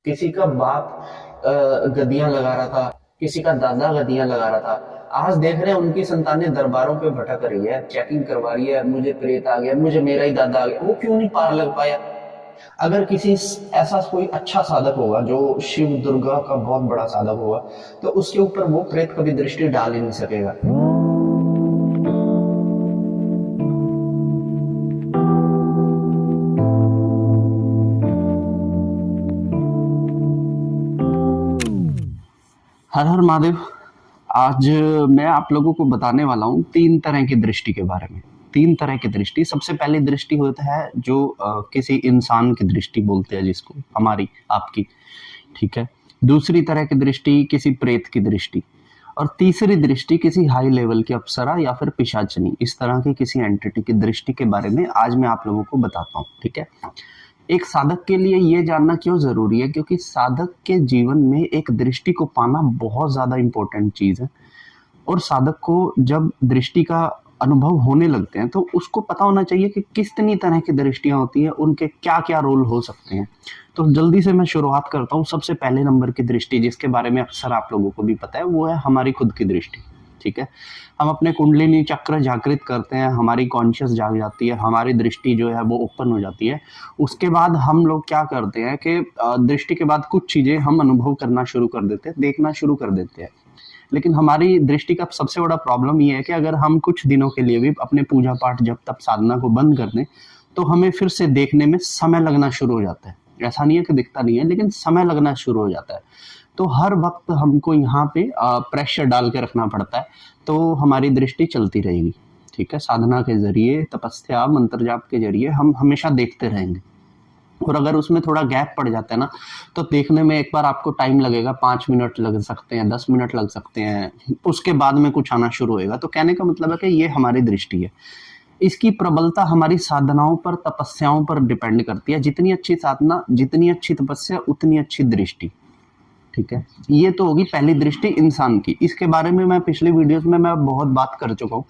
किसी का बाप गद्दियां लगा रहा था, किसी का दादा गद्दियां लगा रहा था। आज देख रहे हैं उनकी संतानें दरबारों पे भटक रही है, चेकिंग करवा रही है, मुझे प्रेत आ गया, मुझे मेरा ही दादा आ गया। वो क्यों नहीं पार लग पाया? अगर किसी ऐसा कोई अच्छा साधक होगा जो शिव दुर्गा का बहुत बड़ा साधक होगा, तो उसके ऊपर वो प्रेत कभी दृष्टि डाल ही नहीं सकेगा। हर हर महादेव। आज मैं आप लोगों को बताने वाला हूँ 3 तरह की दृष्टि के बारे में। 3 तरह की दृष्टि। सबसे पहली दृष्टि होता है जो किसी इंसान की दृष्टि बोलते हैं, जिसको हमारी आपकी, ठीक है। दूसरी तरह की दृष्टि किसी प्रेत की दृष्टि, और तीसरी दृष्टि किसी हाई लेवल की अप्सरा या फिर पिशाचनी, इस तरह की किसी एंटिटी की दृष्टि के बारे में आज मैं आप लोगों को बताता हूँ, ठीक है। एक साधक के लिए ये जानना क्यों जरूरी है? क्योंकि साधक के जीवन में एक दृष्टि को पाना बहुत ज्यादा इंपॉर्टेंट चीज है। और साधक को जब दृष्टि का अनुभव होने लगते हैं तो उसको पता होना चाहिए कि कितनी तरह की दृष्टियां होती हैं, उनके क्या क्या रोल हो सकते हैं। तो जल्दी से मैं शुरुआत करता हूँ। सबसे पहले नंबर की दृष्टि, जिसके बारे में अक्सर आप लोगों को भी पता है, वो है हमारी खुद की दृष्टि, ठीक है। हम अपने कुंडलिनी चक्र जागृत करते हैं, हमारी कॉन्शियस जाग जाती है, हमारी दृष्टि जो है वो ओपन हो जाती है। उसके बाद हम लोग क्या करते हैं कि दृष्टि के बाद कुछ चीजें हम अनुभव करना शुरू कर देते हैं, देखना शुरू कर देते हैं। लेकिन हमारी दृष्टि का सबसे बड़ा प्रॉब्लम ये है कि अगर हम कुछ दिनों के लिए भी अपने पूजा पाठ जब तक साधना को बंद कर दें, तो हमें फिर से देखने में समय लगना शुरू हो जाता है। ऐसा नहीं है कि दिखता नहीं है, लेकिन समय लगना शुरू हो जाता है। तो हर वक्त हमको यहाँ पे प्रेशर डाल के रखना पड़ता है, तो हमारी दृष्टि चलती रहेगी, ठीक है। साधना के जरिए, तपस्या, मंत्र जाप के जरिए हम हमेशा देखते रहेंगे। और अगर उसमें थोड़ा गैप पड़ जाता है ना, तो देखने में एक बार आपको टाइम लगेगा, 5 मिनट लग सकते हैं, 10 मिनट लग सकते हैं, उसके बाद में कुछ आना शुरू होएगा। तो कहने का मतलब है कि ये हमारी दृष्टि है। इसकी प्रबलता हमारी साधनाओं पर, तपस्याओं पर डिपेंड करती है। जितनी अच्छी साधना, जितनी अच्छी तपस्या, उतनी अच्छी दृष्टि, ठीक है। ये तो होगी पहली दृष्टि इंसान की। इसके बारे में मैं पिछले वीडियोस में मैं बहुत बात कर चुका हूँ।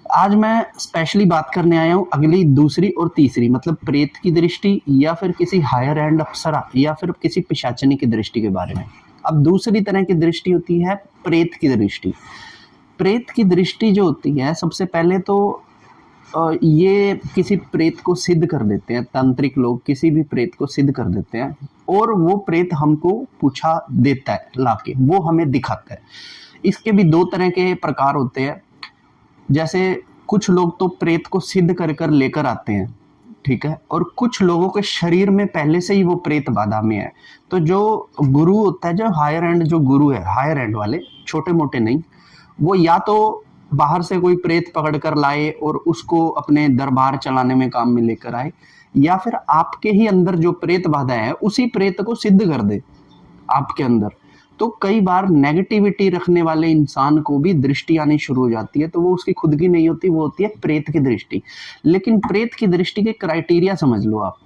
आज मैं स्पेशली बात करने आया हूँ अगली, दूसरी और तीसरी, मतलब प्रेत की दृष्टि या फिर किसी हायर एंड अप्सरा या फिर किसी पिशाचनी की दृष्टि के बारे में। अब दूसरी तरह की दृष्टि होती है प्रेत की दृष्टि। प्रेत की दृष्टि जो होती है, सबसे पहले तो ये किसी प्रेत को सिद्ध कर देते हैं। तांत्रिक लोग किसी भी प्रेत को सिद्ध कर देते हैं और वो प्रेत हमको पूछा देता है लाके, वो हमें दिखाता है। इसके भी 2 तरह के प्रकार होते हैं। जैसे कुछ लोग तो प्रेत को सिद्ध कर कर लेकर आते हैं, ठीक है, और कुछ लोगों के शरीर में पहले से ही वो प्रेत बाधा में है। तो जो गुरु होता है, जो हायर एंड जो गुरु है, हायर एंड वाले, छोटे मोटे नहीं, वो या तो बाहर से कोई प्रेत पकड़ कर लाए और उसको अपने दरबार चलाने में काम में लेकर आए, या फिर आपके ही अंदर जो प्रेत बाधा है उसी प्रेत को सिद्ध कर दे आपके अंदर। तो कई बार नेगेटिविटी रखने वाले इंसान को भी दृष्टि आनी शुरू हो जाती है, तो वो उसकी खुद की नहीं होती, वो होती है प्रेत की दृष्टि। लेकिन प्रेत की दृष्टि के क्राइटेरिया समझ लो आप।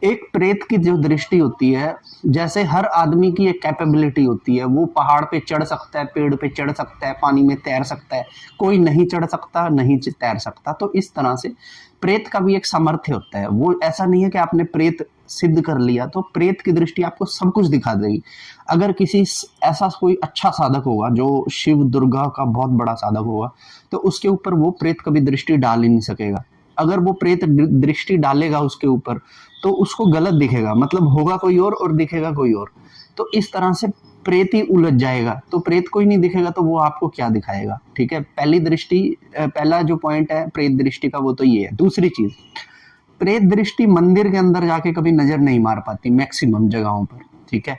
एक प्रेत की जो दृष्टि होती है, जैसे हर आदमी की एक कैपेबिलिटी होती है, वो पहाड़ पे चढ़ सकता है, पेड़ पे चढ़ सकता है, पानी में तैर सकता है, कोई नहीं चढ़ सकता, नहीं तैर सकता। तो इस तरह से प्रेत का भी एक सामर्थ्य होता है। वो ऐसा नहीं है कि आपने प्रेत सिद्ध कर लिया तो प्रेत की दृष्टि आपको सब कुछ दिखा देगी। अगर किसी ऐसा कोई अच्छा साधक होगा जो शिव दुर्गा का बहुत बड़ा साधक होगा, तो उसके ऊपर वो प्रेत कभी दृष्टि डाल ही नहीं सकेगा। अगर वो प्रेत दृष्टि डालेगा उसके ऊपर, तो उसको गलत दिखेगा, मतलब होगा कोई और दिखेगा कोई और। तो इस तरह से प्रेत ही उलझ जाएगा। तो प्रेत कोई नहीं दिखेगा तो वो आपको क्या दिखाएगा, ठीक है। पहली दृष्टि, पहला जो पॉइंट है प्रेत दृष्टि का, वो तो ये है। दूसरी चीज, प्रेत दृष्टि मंदिर के अंदर जाके कभी नजर नहीं मार पाती मैक्सिमम जगहों पर, ठीक है।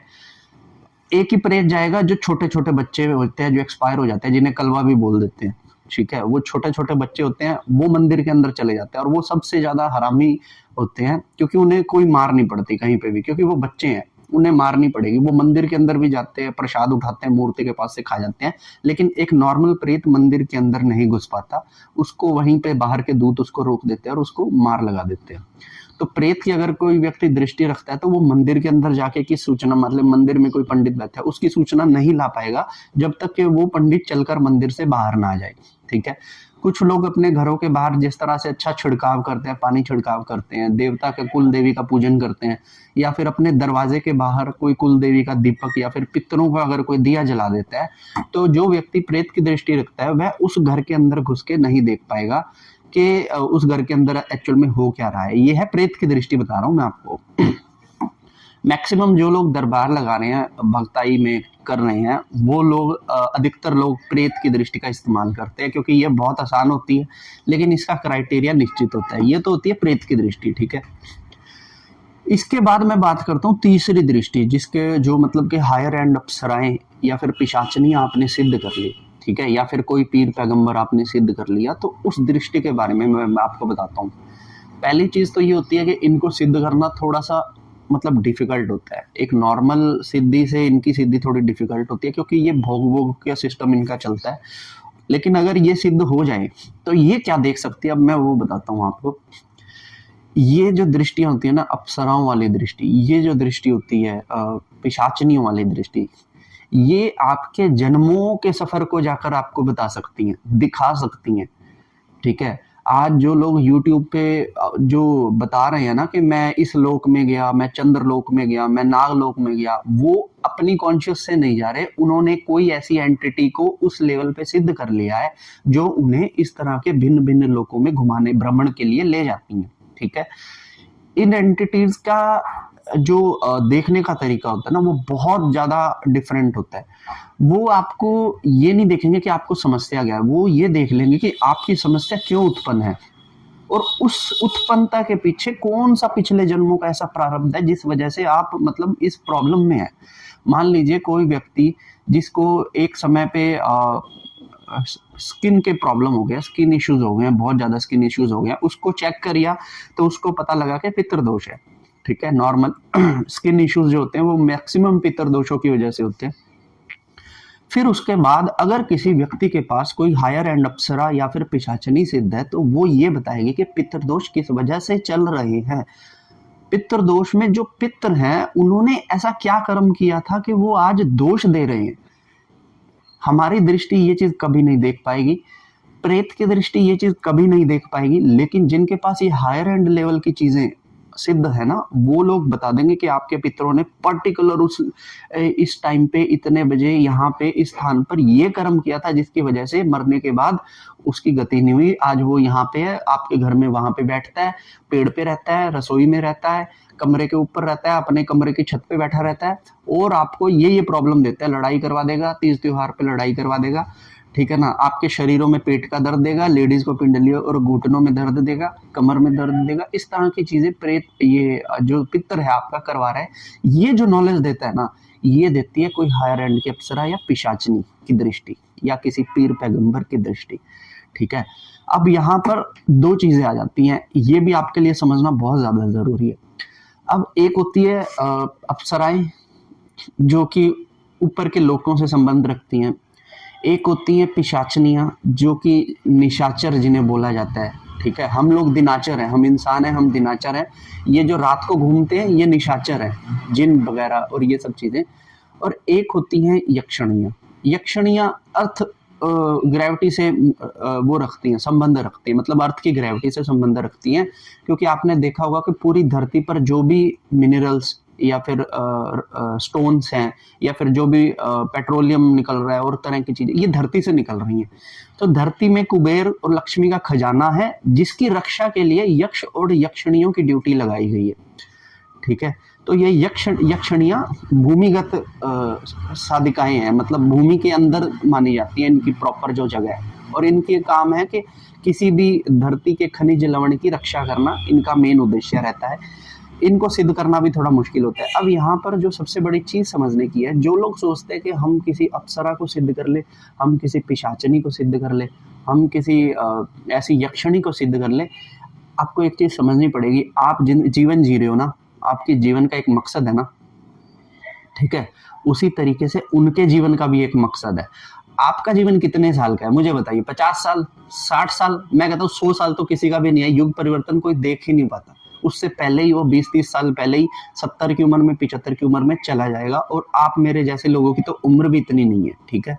एक ही प्रेत जाएगा जो छोटे छोटे बच्चे होते हैं, जो एक्सपायर हो जाते हैं, जिन्हें कलवा भी बोल देते हैं, ठीक है। वो छोटे छोटे बच्चे होते हैं, वो मंदिर के अंदर चले जाते हैं, और वो सबसे ज्यादा हरामी होते हैं, क्योंकि उन्हें कोई मार नहीं पड़ती कहीं पे भी, क्योंकि वो बच्चे हैं, उन्हें मार नहीं पड़ेगी। वो मंदिर के अंदर भी जाते हैं, प्रसाद उठाते हैं, मूर्ति के पास से खा जाते हैं। लेकिन एक नॉर्मल प्रेत मंदिर के अंदर नहीं घुस पाता, उसको वहीं पे बाहर के दूत उसको रोक देते हैं और उसको मार लगा देते हैं। तो प्रेत की अगर कोई व्यक्ति दृष्टि रखता है तो वो मंदिर के अंदर जाके की सूचना, मतलब मंदिर में कोई पंडित बैठा है उसकी सूचना नहीं ला पाएगा जब तक कि वो पंडित चलकर मंदिर से बाहर ना आ जाए, ठीक है। कुछ लोग अपने घरों के बाहर जिस तरह से अच्छा छिड़काव करते हैं, पानी छिड़काव करते हैं, देवता के कुल देवी का पूजन करते हैं, या फिर अपने दरवाजे के बाहर कोई कुल देवी का दीपक या फिर पितरों का अगर कोई दिया जला देता है, तो जो व्यक्ति प्रेत की दृष्टि रखता है वह उस घर के अंदर घुस के नहीं देख पाएगा कि उस घर के अंदर एक्चुअल में हो क्या रहा है। ये है प्रेत की दृष्टि, बता रहा हूं मैं आपको। मैक्सिमम जो लोग दरबार लगा रहे हैं, भक्ताई में कर रहे हैं, वो लोग अधिकतर लोग प्रेत की दृष्टि का इस्तेमाल करते हैं, क्योंकि ये बहुत आसान होती है, लेकिन इसका क्राइटेरिया निश्चित होता है। ये तो होती है प्रेत की दृष्टि, ठीक है। इसके बाद मैं बात करता हूँ तीसरी दृष्टि, जिसके जो मतलब कि हायर एंड अप्सराएं या फिर पिशाचनियां आपने सिद्ध कर ली, ठीक है, या फिर कोई पीर पैगंबर आपने सिद्ध कर लिया, तो उस दृष्टि के बारे में मैं आपको बताता हूँ। पहली चीज तो ये होती है कि इनको सिद्ध करना थोड़ा सा मतलब डिफिकल्ट होता है। एक नॉर्मल सिद्धि से इनकी सिद्धि थोड़ी डिफिकल्ट होती है, क्योंकि ये भोग भोग का सिस्टम इनका चलता है। लेकिन अगर ये सिद्ध हो जाए तो ये क्या देख सकती है, अब मैं वो बताता हूँ आपको। ये जो दृष्टियां होती है ना, अप्सराओं वाली दृष्टि, ये जो दृष्टि होती है पिशाचनियों वाली दृष्टि, ये आपके जन्मों के सफर को जाकर आपको बता सकती हैं, दिखा सकती हैं, ठीक है। आज जो लोग YouTube पे जो बता रहे हैं ना कि मैं इस लोक में गया, मैं चंद्र लोक में गया, मैं नाग लोक में गया, वो अपनी कॉन्शियस से नहीं जा रहे, उन्होंने कोई ऐसी एंटिटी को उस लेवल पे सिद्ध कर लिया है जो उन्हें इस तरह के भिन्न भिन्न लोकों में घुमाने भ्रमण के लिए ले जाती हैं, ठीक है। इन एंटिटीज का जो देखने का तरीका होता है ना, वो बहुत ज्यादा डिफरेंट होता है। वो आपको ये नहीं देखेंगे कि आपको समस्या क्या है, वो ये देख लेंगे कि आपकी समस्या क्यों उत्पन्न है और उस उत्पन्नता के पीछे कौन सा पिछले जन्मों का ऐसा प्रारब्ध है जिस वजह से आप मतलब इस प्रॉब्लम में है। मान लीजिए कोई व्यक्ति जिसको एक समय पे स्किन के प्रॉब्लम हो गया, स्किन इश्यूज हो गए, बहुत ज्यादा स्किन इश्यूज हो गया, उसको चेक किया तो उसको पता लगा कि पितृदोष है, ठीक है। नॉर्मल स्किन इश्यूज जो होते हैं वो मैक्सिमम पितृदोषों की वजह से होते हैं। फिर उसके बाद अगर किसी व्यक्ति के पास कोई हायर एंड अप्सरा या फिर पिशाचनी सिद्ध है, तो वो ये बताएगी कि पितृदोष किस वजह से चल रहे हैं। पितृदोष में जो पितृ हैं उन्होंने ऐसा क्या कर्म किया था कि वो आज दोष दे रहे हैं। हमारी दृष्टि ये चीज कभी नहीं देख पाएगी, प्रेत की दृष्टि ये चीज कभी नहीं देख पाएगी, लेकिन जिनके पास ये हायर एंड लेवल की चीजें सिद्ध है ना, वो लोग बता देंगे कि आपके पितरों ने पर्टिकुलर इस टाइम पे इतने बजे यहाँ पे इस स्थान पर ये कर्म किया था, जिसकी वजह से मरने के बाद उसकी गति नहीं हुई। आज वो यहाँ पे है, आपके घर में वहां पे बैठता है, पेड़ पे रहता है, रसोई में रहता है, कमरे के ऊपर रहता है, अपने कमरे की छत पे बैठा रहता है और आपको ये प्रॉब्लम देता है। लड़ाई करवा देगा, तीज त्योहार पे लड़ाई करवा देगा, ठीक है ना। आपके शरीरों में पेट का दर्द देगा, लेडीज को पिंडलियों और घुटनों में दर्द देगा, कमर में दर्द देगा। इस तरह की चीजें प्रेत ये जो पितर है आपका करवा रहा है। ये जो नॉलेज देता है ना, ये देती है कोई हायर एंड की अप्सरा या पिशाचनी की दृष्टि या किसी पीर पैगंबर की दृष्टि, ठीक है। अब यहाँ पर दो चीजें आ जाती हैं, ये भी आपके लिए समझना बहुत ज्यादा जरूरी है। अब एक होती है अप्सराएं जो कि ऊपर के लोकों से संबंध रखती हैं, एक होती है पिशाचनियां जो कि निशाचर जिन्हें बोला जाता है, ठीक है। हम लोग दिनाचर हैं, हम इंसान हैं, हम दिनाचर हैं। ये जो रात को घूमते हैं ये निशाचर हैं, जिन वगैरह और ये सब चीजें। और एक होती हैं यक्षणियां। यक्षणियां अर्थ ग्रेविटी से वो रखती हैं, संबंध रखती हैं, मतलब अर्थ की ग्रेविटी से संबंध रखती हैं। क्योंकि आपने देखा होगा कि पूरी धरती पर जो भी मिनरल्स या फिर स्टोन्स हैं या फिर जो भी पेट्रोलियम निकल रहा है और तरह की चीजें, ये धरती से निकल रही हैं। तो धरती में कुबेर और लक्ष्मी का खजाना है, जिसकी रक्षा के लिए यक्ष और यक्षणियों की ड्यूटी लगाई गई है, ठीक है। तो ये यक्षणियां भूमिगत साधिकाएं हैं, मतलब भूमि के अंदर मानी जाती है, इनकी प्रॉपर जो जगह है। और इनके काम है कि किसी भी धरती के खनिज लवण की रक्षा करना इनका मेन उद्देश्य रहता है। इनको सिद्ध करना भी थोड़ा मुश्किल होता है। अब यहाँ पर जो सबसे बड़ी चीज समझने की है, जो लोग सोचते हैं कि हम किसी अप्सरा को सिद्ध कर ले, हम किसी पिशाचनी को सिद्ध कर ले, हम किसी ऐसी यक्षणी को सिद्ध कर ले, आपको एक चीज समझनी पड़ेगी। आप जीवन जी रहे हो ना, आपके जीवन का एक मकसद है ना, ठीक है। उसी तरीके से उनके जीवन का भी एक मकसद है। आपका जीवन कितने साल का है मुझे बताइए? 50 साल, 60 साल, मैं कहता हूँ 100 साल तो किसी का भी नहीं है। युग परिवर्तन कोई देख ही नहीं पाता। उससे पहले ही वो 20-30 साल पहले ही 70 की उम्र में, 75 की उम्र में चला जाएगा। और आप मेरे जैसे लोगों की तो उम्र भी इतनी नहीं है, ठीक है।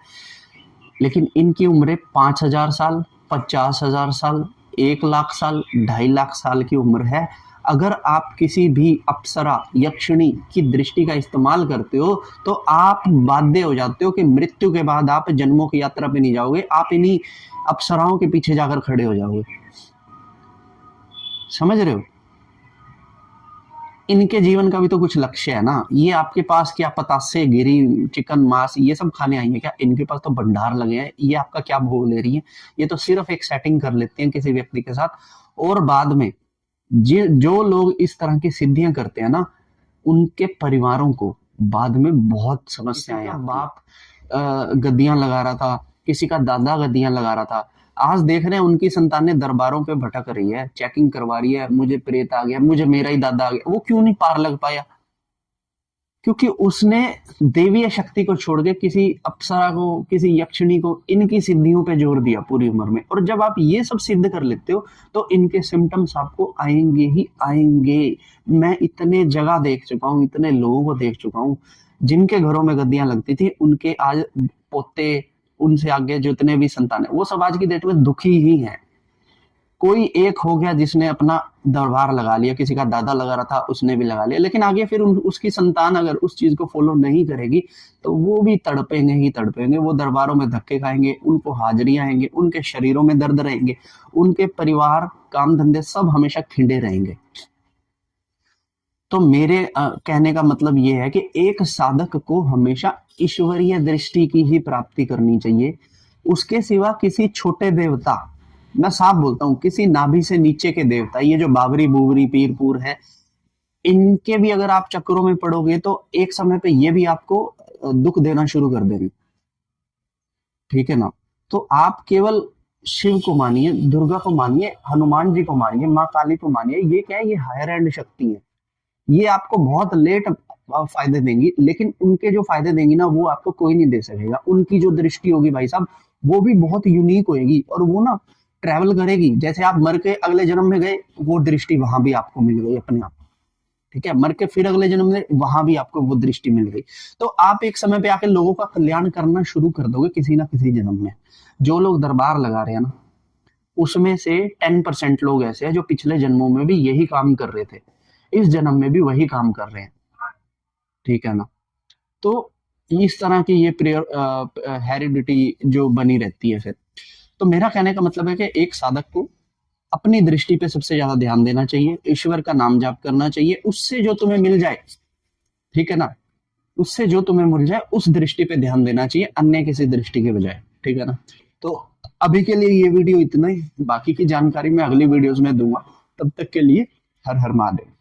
लेकिन इनकी उम्रें 5,000 साल, 50,000 साल, 1,00,000 साल, 2.5 लाख साल की उम्र है। अगर आप किसी भी अप्सरा यक्षिणी की दृष्टि का इस्तेमाल करते हो तो आप बाध्य हो जाते हो कि मृत्यु के बाद आप जन्मों की यात्रा पे नहीं जाओगे, आप इन्हीं अप्सराओं के पीछे जाकर खड़े हो जाओगे। समझ रहे हो? इनके जीवन का भी तो कुछ लक्ष्य है ना। ये आपके पास क्या पतासे, गिरी, चिकन, मांस ये सब खाने आई है क्या? इनके पास तो भंडार लगे हैं। ये आपका क्या भोग ले रही है? ये तो सिर्फ एक सेटिंग कर लेते हैं किसी व्यक्ति के साथ, और बाद में जो लोग इस तरह की सिद्धियां करते हैं ना, उनके परिवारों को बाद में बहुत समस्याएं आती हैं। बाप गद्दियां लगा रहा था, किसी का दादा गद्दियां लगा रहा था, आज देख रहे हैं उनकी संतानें दरबारों पे भटक रही है, चेकिंग करवा रही है, मुझे प्रेत आ गया, मुझे मेरा ही दादा आ गया। वो क्यों नहीं पार लग पाया? क्योंकि उसने देवीय शक्ति को छोड़ के किसी अप्सरा को, किसी यक्षिणी को, इनकी सिद्धियों पे जोर दिया पूरी उम्र में। और जब आप ये सब सिद्ध कर लेते हो तो इनके सिम्टम्स आपको आएंगे ही आएंगे। मैं इतने जगह देख चुका हूँ, इतने लोगों को देख चुका हूँ जिनके घरों में गद्दियां लगती थी, उनके आज पोते, उनसे आगे जितने भी संतान है, वो सब आज की डेट में दुखी ही हैं। कोई एक हो गया जिसने अपना दरबार लगा लिया, किसी का दादा लगा रहा था उसने भी लगा लिया, लेकिन आगे फिर उसकी संतान अगर उस चीज को फॉलो नहीं करेगी तो वो भी तड़पेंगे ही तड़पेंगे। वो दरबारों में धक्के खाएंगे, उनको हाजिरियां आएंगे, उनके शरीरों में दर्द रहेंगे, उनके परिवार, काम धंधे सब हमेशा खिंडे रहेंगे। तो मेरे कहने का मतलब ये है कि एक साधक को हमेशा ईश्वरीय दृष्टि की ही प्राप्ति करनी चाहिए। उसके सिवा किसी छोटे देवता, मैं साफ बोलता हूं, किसी नाभि से नीचे के देवता, ये जो बाबरी बुबरी पीरपुर है, इनके भी अगर आप चक्रों में पड़ोगे तो एक समय पे ये भी आपको दुख देना शुरू कर देंगे। ठीक है ना? तो आप केवल शिव को मानिए, दुर्गा को मानिए, हनुमान जी को मानिए, माँ काली को मानिए। ये क्या है? ये हायर एंड शक्ति है। ये आपको बहुत लेट फायदे देंगी, लेकिन उनके जो फायदे देंगी ना, वो आपको कोई नहीं दे सकेगा। उनकी जो दृष्टि होगी भाई साहब, वो भी बहुत यूनिक होगी, और वो ना ट्रैवल करेगी। जैसे आप मर के अगले जन्म में गए, वो दृष्टि वहां भी आपको मिल गई अपने आप। ठीक है? मर के फिर अगले जन्म में, वहां भी आपको वो दृष्टि मिल गई। तो आप एक समय पे आके लोगों का कल्याण करना शुरू कर दोगे किसी ना किसी जन्म में। जो लोग दरबार लगा रहे हैं ना, उसमें से 10% लोग ऐसे हैं जो पिछले जन्मों में भी यही काम कर रहे थे, इस जन्म में भी वही काम कर रहे हैं। ठीक है ना? तो इस तरह की ये प्रेयर हेरिडिटी जो बनी रहती है फिर। तो मेरा कहने का मतलब है कि एक साधक को अपनी दृष्टि पे सबसे ज्यादा ध्यान देना चाहिए, ईश्वर का नाम जाप करना चाहिए, उससे जो तुम्हें मिल जाए, ठीक है ना, उससे जो तुम्हें मिल जाए उस दृष्टि पे ध्यान देना चाहिए, अन्य किसी दृष्टि के बजाय। ठीक है ना? तो अभी के लिए ये वीडियो इतना ही, बाकी की जानकारी मैं अगली वीडियोस में दूंगा। तब तक के लिए हर हर महादेव।